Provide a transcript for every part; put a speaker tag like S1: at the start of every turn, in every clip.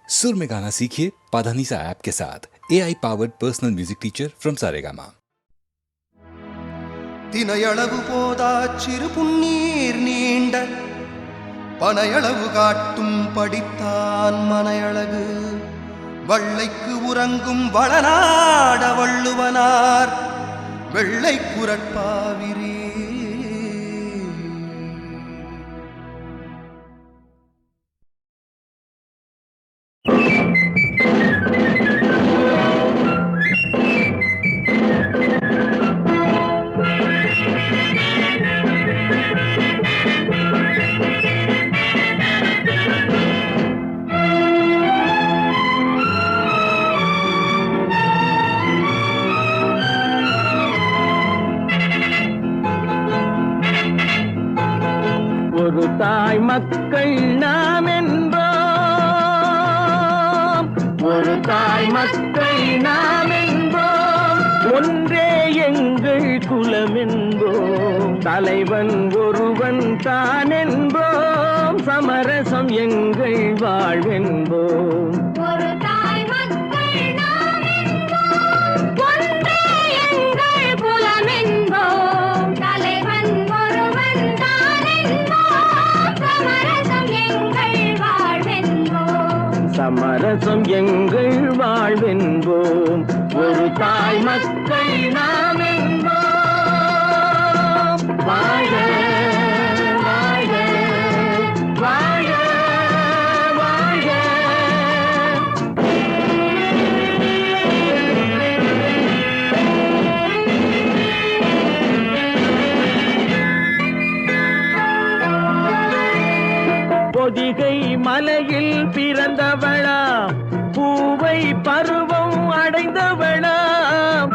S1: सुर में गाना सीखिए पाधानीसा ऐप के साथ AI powered personal music teacher from Saregama.
S2: தினையளவு போதா சிறு புன்னீர் நீண்ட பனையளவு காட்டும் படித்தான் மனையழகு வள்ளைக்கு உறங்கும் வளநாட வள்ளுவனார் வெள்ளை குரட்பாவிரே.
S3: ஒரு தாய் மக்கள் நாம் என்போம், ஒரு தாய் மக்கள் நாம் என்போம், ஒன்றே எங்கள் குலம் என்போம், தலைவன் ஒருவன் தான் என்போம், சமரசம் எங்கள் வாழ்வென்போம்.
S4: ஒரு தாய் மக்கள் நாம் என்போம், ஒன்றே எங்கள் குலம் என்போம், தலைவன் ஒருவன் தான் என்போம், சமரசம் எங்கள் வாழ்வென்போம்.
S3: சமரசம் எங்கள் வாழ்வென்போம். ஒரு தாய் மக்கள் நாம் என்போம். வாழ வாழ வாழ வாழ. பொதிகை மலையில் பிறந்தவளா, பூவை பருவம் அடைந்தவளா,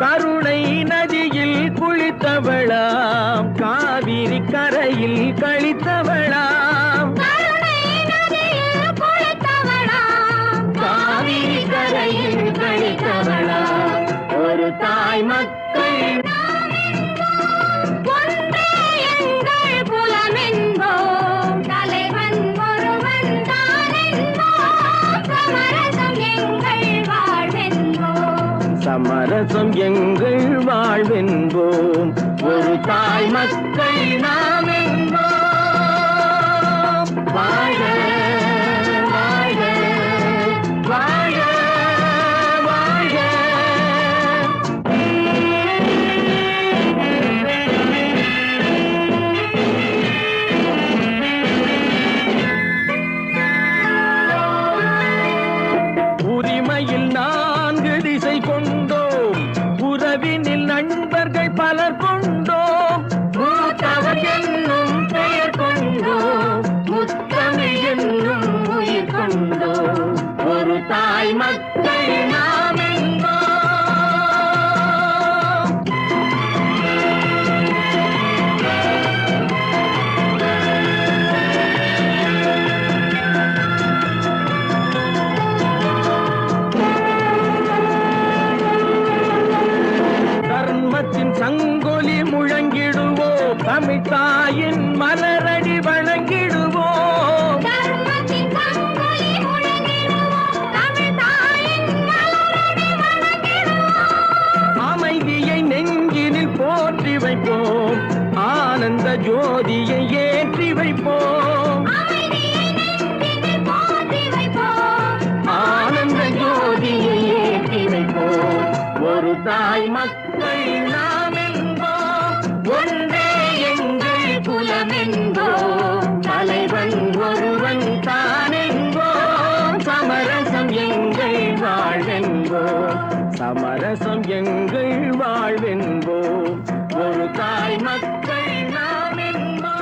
S3: கருணை நதியில் குளித்தவளா, காவிரி கரையில் கழித்தவளா,
S4: கருணை நதியில் குளித்தவளாம்,
S3: காவிரி கரையில் கழித்தவளா. ஒரு தாய் மக்கள்
S4: நாம் என்போம், ஒன்றே எங்கள் குலம் என்போம், தலைவன் ஒருவன் தான் என்போம், சமரசம் எங்கள் வாழ்வென்போம்.
S3: சமரசம் எங்கள் வாழ்வென்போம். ஒரு தாய் மக்கள் நாம் என்போம். வாழ வாழ வாழ வாழ. உரிமையில் 4 திசை கொண்டோம், உறவினில் நண்பர்கள் பலர் கொண்டோம், மூத்தவர் என்னும் பெயர் கொண்டோம், முத்தமிழ் என்னும் உயிர் கொண்டோம். ஒரு தாய் மக்கள் நாம் என்போம். தர்மத்தின் சங்கொலி முழங்கிடுவோம், தமிழ் தாயின் மலரடி வணங்கிடுவோம்.
S4: தர்மத்தின் சங்கொலி முழங்கிடுவோம், தமிழ் தாயின் மலரடி வணங்கிடுவோம்.
S3: அமைதியை நெஞ்சினில் போற்றி வைப்போம், ஆனந்த ஜோதியை ஏற்றி வைப்போம்,
S4: அமைதியை நெஞ்சினில் போற்றி வைப்போம்,
S3: ஆனந்த ஜோதியை ஏற்றி வைப்போம். ஒரு தாய் மக்கள் நாம் என்போம், ஒன்றே எங்கள் குலம் என்போம், தலைவன் ஒருவன் தான் என்போம், சமரசம் எங்கள் வாழ்வென்போம். சமரசம் எங்கள் வாழ்வென்போம். ஒரு தாய் மக்கள் நாம் என்போம்.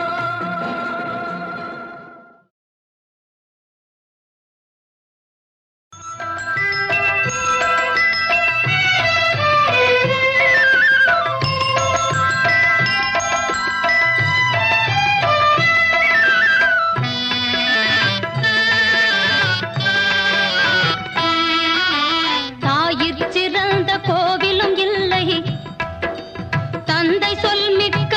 S4: தாயிற் சிறந்த கோவிலும் இல்லை, தந்தை சொல் மிக்க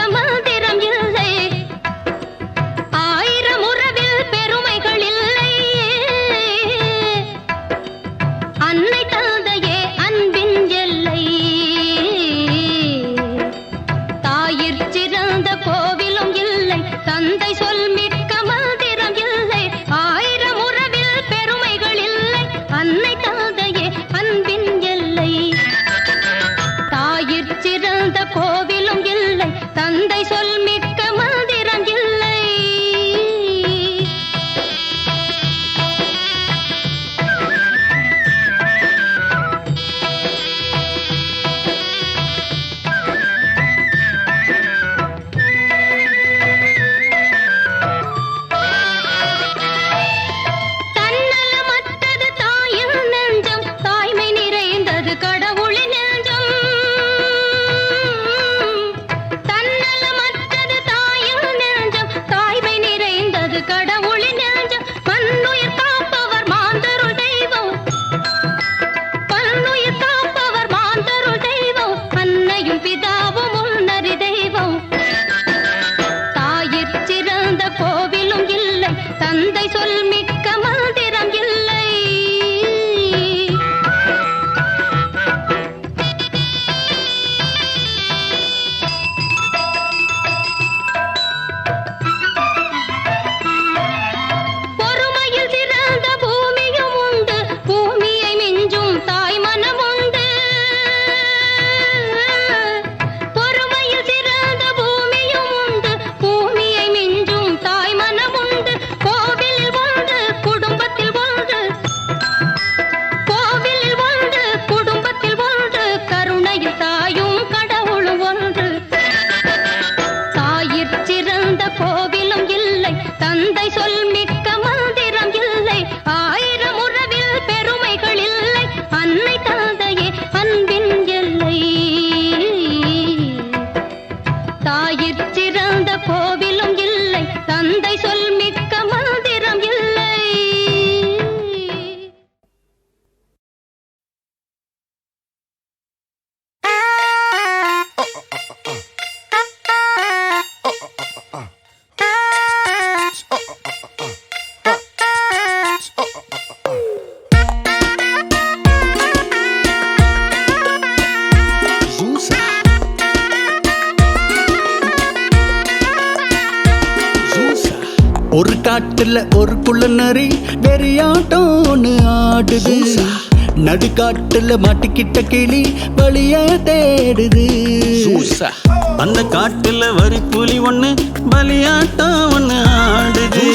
S5: காட்டுல ஒரு குள்ள நரி வெறியாட்டம் ஒண்ணு ஆடுது. நடுக்காட்டுல மாட்டிக்கிட்ட கிளி வழிய தேடுது.
S6: அந்த காட்டுல வரி புலி ஒண்ணு பலியாட்டம் ஒண்ணு ஆடுது.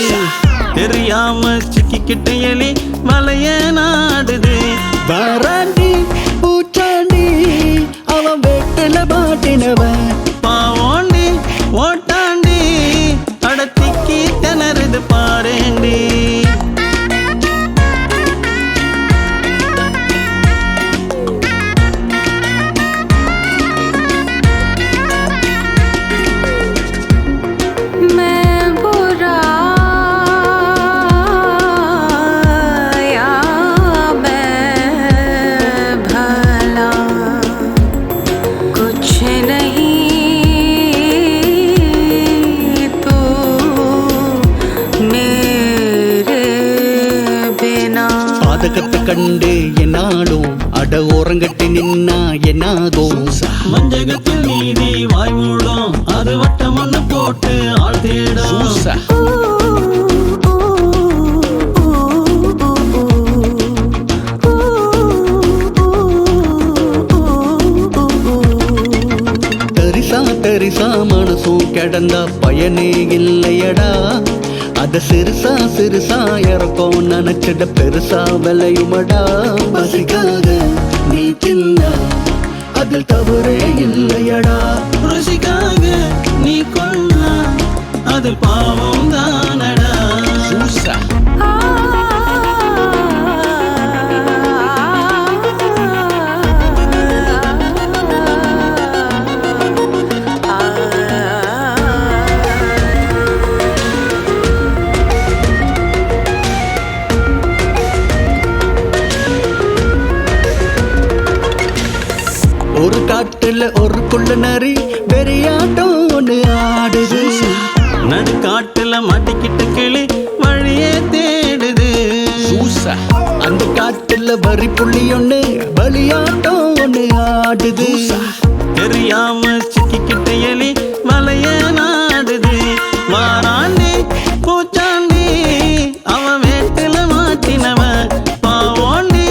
S6: தெரியாம சிக்கிக்கிட்ட எலி வலைய நாடுது.
S5: வாராண்டி பூச்சாண்டி அவன் வேட்டுல மாட்டினவன்.
S6: பாவோண்டி ஓட்டாண்டி அடத்திக்கி திணறுது பாரேண்டி.
S5: பாதகத்தை கண்டு என்னாலும் அட ஓரங்கட்டி நின்னா என்னாகும்.
S6: மஞ்சகத்தில் நீதி வாய் மூடும் அது வட்டம் ஒண்ணு போட்டு ஆள் தேடும்.
S5: தரிசா தரிசா மனசும் கிடந்தா பயனே இல்லையடா. அத சிறுசா சிறுசா இறக்கும் நினைச்சிட பெருசா விளையுமடா. பசிக்காக நீ தின்னா அதில் தவறே இல்லையடா.
S6: ருசிக்காக நீ கொள்ளா அது பாவம் தானடா.
S5: ஒரு காட்டுல ஒரு குள்ள நரி வெறியாட்டம் ஒண்ணு ஆடுது.
S6: நடுக்காட்டுல மாட்டிக்கிட்ட கிளி வழியே தேடுது.
S5: அந்த காட்டுல வரி புள்ளி ஒண்ணு பலியாட்டம் ஒண்ணு ஆடுது.
S6: தெரியாம சிக்கிக்கிட்ட எலி வலைய நாடுது. வாராண்டி பூச்சாண்டி அவன் வேட்டுல மாட்டினவன். பாவோண்டி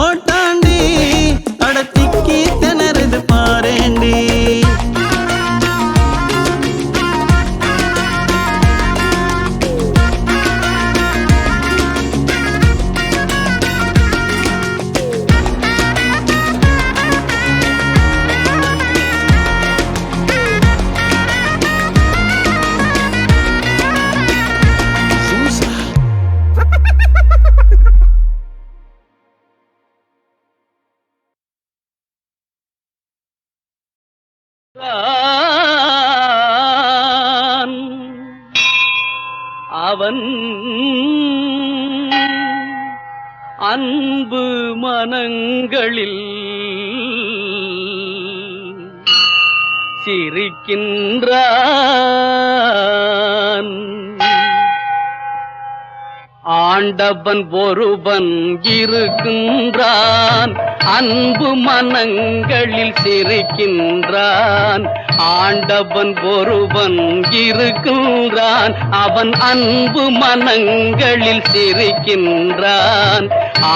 S6: ஓட்டாண்டி அடத்திக்கி திணறுது பாரேண்டி. அவன் அன்பு மனங்களில் சிரிக்கின்றான். ஆண்டவன் ஒருவன் இருக்கின்றான் அன்பு மனங்களில் சிரிக்கின்றான். ஆண்டவன் ஒருவன் இருக்கின்றான் அவன் அன்பு மனங்களில் சிரிக்கின்றான்.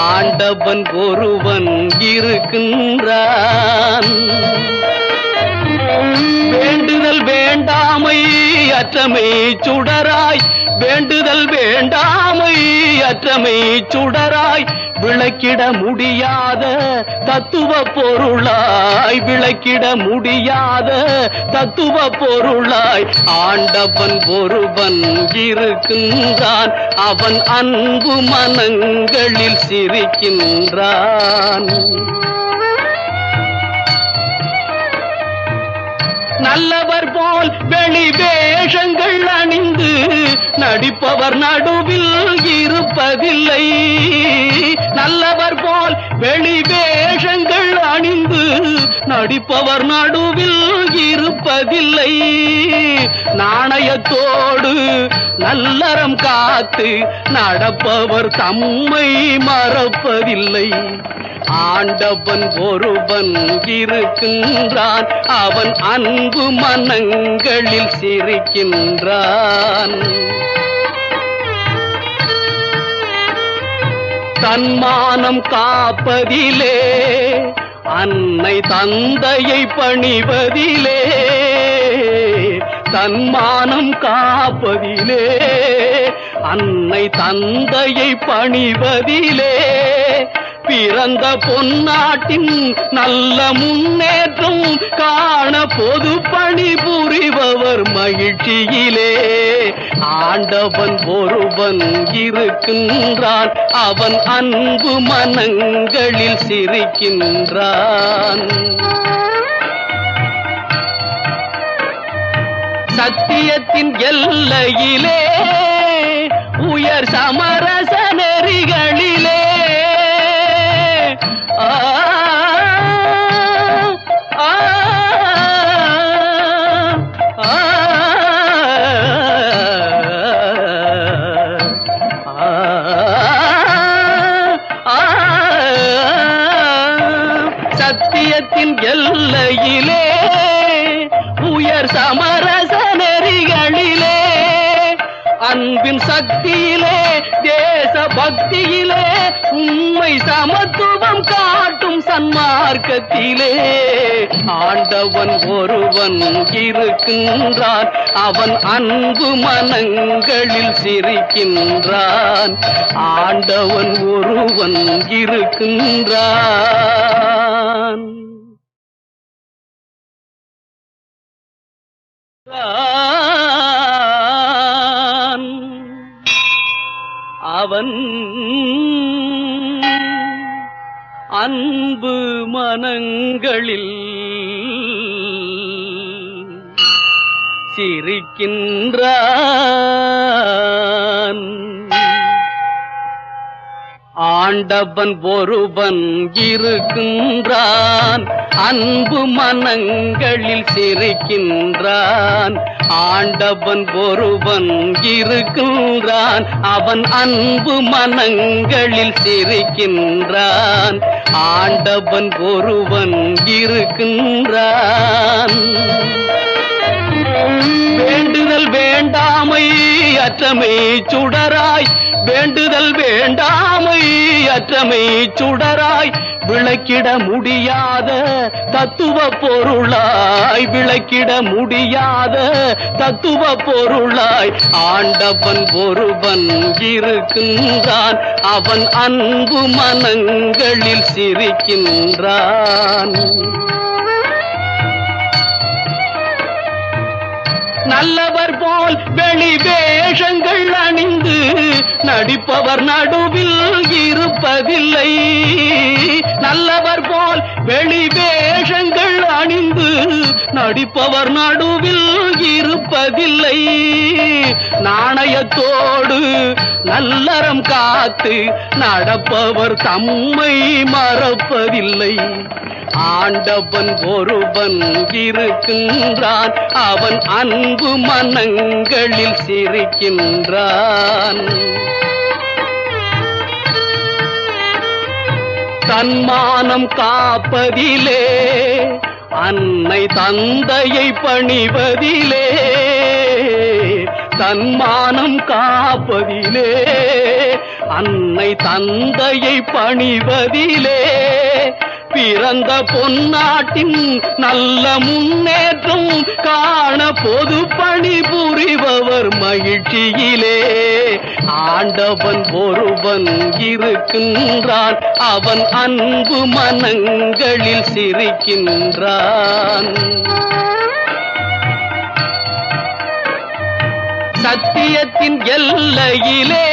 S6: ஆண்டவன் ஒருவன் இருக்கின்றான். வேண்டுதல் வேண்டாமை அற்றமை சுடராய். வேண்டுதல் வேண்டாமை அற்றமை சுடராய். விளக்கிட முடியாத தத்துவ பொருளாய். விளக்கிட முடியாத தத்துவ பொருளாய். ஆண்டவன் ஒருவன் இருக்கின்றான் அவன் அன்பு மனங்களில் சிரிக்கின்றான். நல்லவர் போல் வெளி வேஷங்கள் அணிந்து நடிப்பவர் நடுவில் இருப்பதில்லை. நல்லவர் போல் வெளி வேஷங்கள் அணிந்து நடிப்பவர் நடுவில் இருப்பதில்லை. நாணயத்தோடு நல்லறம் காத்து நடப்பவர் தம்மை மறப்பதில்லை. ஆண்டவன் ஒருவன் இருக்கின்றான் அவன் அன்பு மனங்களில் சிரிக்கின்றான்.
S7: தன்மானம் காப்பதிலே அன்னை தந்தையை பணிவதிலே தன்மானம் காப்பதிலே அன்னை தந்தையை பணிவதிலே பிறந்த பொன்னாட்டின் நல்ல முன்னேற்றம் காண பொது பணி புரிபவர் மகிழ்ச்சியிலே ஆண்டவன் ஒருவன் இருக்கின்றான் அவன் அன்பு மனங்களில் சிரிக்கின்றான் சத்தியத்தின் எல்லையிலே உயர் சமரச நெறிகளிலே சத்தியத்தின் எல்லையிலே உயர் சமரச நெறிகளிலே அன்பின் சக்தியிலே தேச பக்தியிலே உண்மை சமத்துவம் காட்டும் சன்மார்க்கத்திலே ஆண்டவன் ஒருவன் இருக்கின்றான் அவன் அன்பு மனங்களில் சிரிக்கின்றான் ஆண்டவன் ஒருவன் இருக்கின்றான் அவன் அன்பு மனங்களில் சிரிக்கின்றான் ஆண்டவன் ஒருவன் இருக்கின்றான் அன்பு மனங்களில் சிரிக்கின்றான் ஆண்டவன் ஒருவன் இருக்கின்றான் அவன் அன்பு மனங்களில் சிரிக்கின்றான் ஆண்டவன் ஒருவன் இருக்கின்றான் வேண்டுதல் வேண்டாமை அற்றமை சுடராய் வேண்டுதல் வேண்டாமை அற்றமை சுடராய் விளக்கிட முடியாத தத்துவ பொருளாய் விளக்கிட முடியாத தத்துவ பொருளாய் ஆண்டவன் ஒருவன் இருக்கின்றான் அவன் அன்பு மனங்களில் சிரிக்கின்றான் நல்லவர் போல் வெளி வேஷங்கள் அணிந்து நடிப்பவர் நடுவில் இருப்பதில்லை நல்லவர் போல் வெளி வேஷங்கள் அணிந்து நடிப்பவர் நடுவில் இருப்பதில்லை நாணயத்தோடு நல்லறம் காத்து நடப்பவர் தம்மை மறப்பதில்லை ஆண்டவன் ஒருவன் இருக்கின்றான் அவன் அன்பு மனங்களில் சிரிக்கின்றான் தன்மானம் காப்பதிலே அன்னை தந்தையை பணிவதிலே தன்மானம் காப்பதிலே அன்னை தந்தையை பணிவதிலே பிறந்த பொன்னாட்டின் நல்ல முன்னேற்றம் காண பொது பணி புரிபவர் மகிழ்ச்சியிலே ஆண்டவன் ஒருவன் இருக்கின்றான் அவன் அன்பு மனங்களில் சிரிக்கின்றான் சத்தியத்தின் எல்லையிலே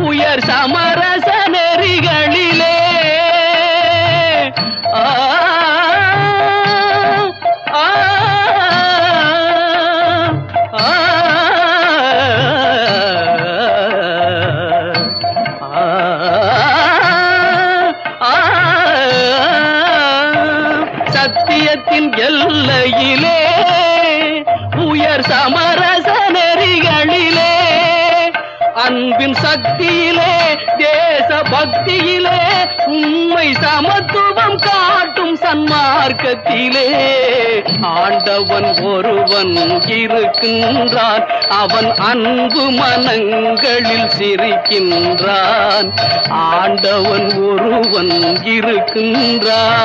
S7: உயர் சமரச நெறிகளிலே சத்தியத்தின் எல்லையிலே உயர் சமரச நெறிகளிலே அன்பின் சக்தியிலே தேச பக்தியிலே உண்மை சமத்துவம் காட்டும் சன்மார்க்கத்திலே ஆண்டவன் ஒருவன் இருக்கின்றான் அவன் அன்பு மனங்களில் சிரிக்கின்றான் ஆண்டவன் ஒருவன் இருக்கின்றான்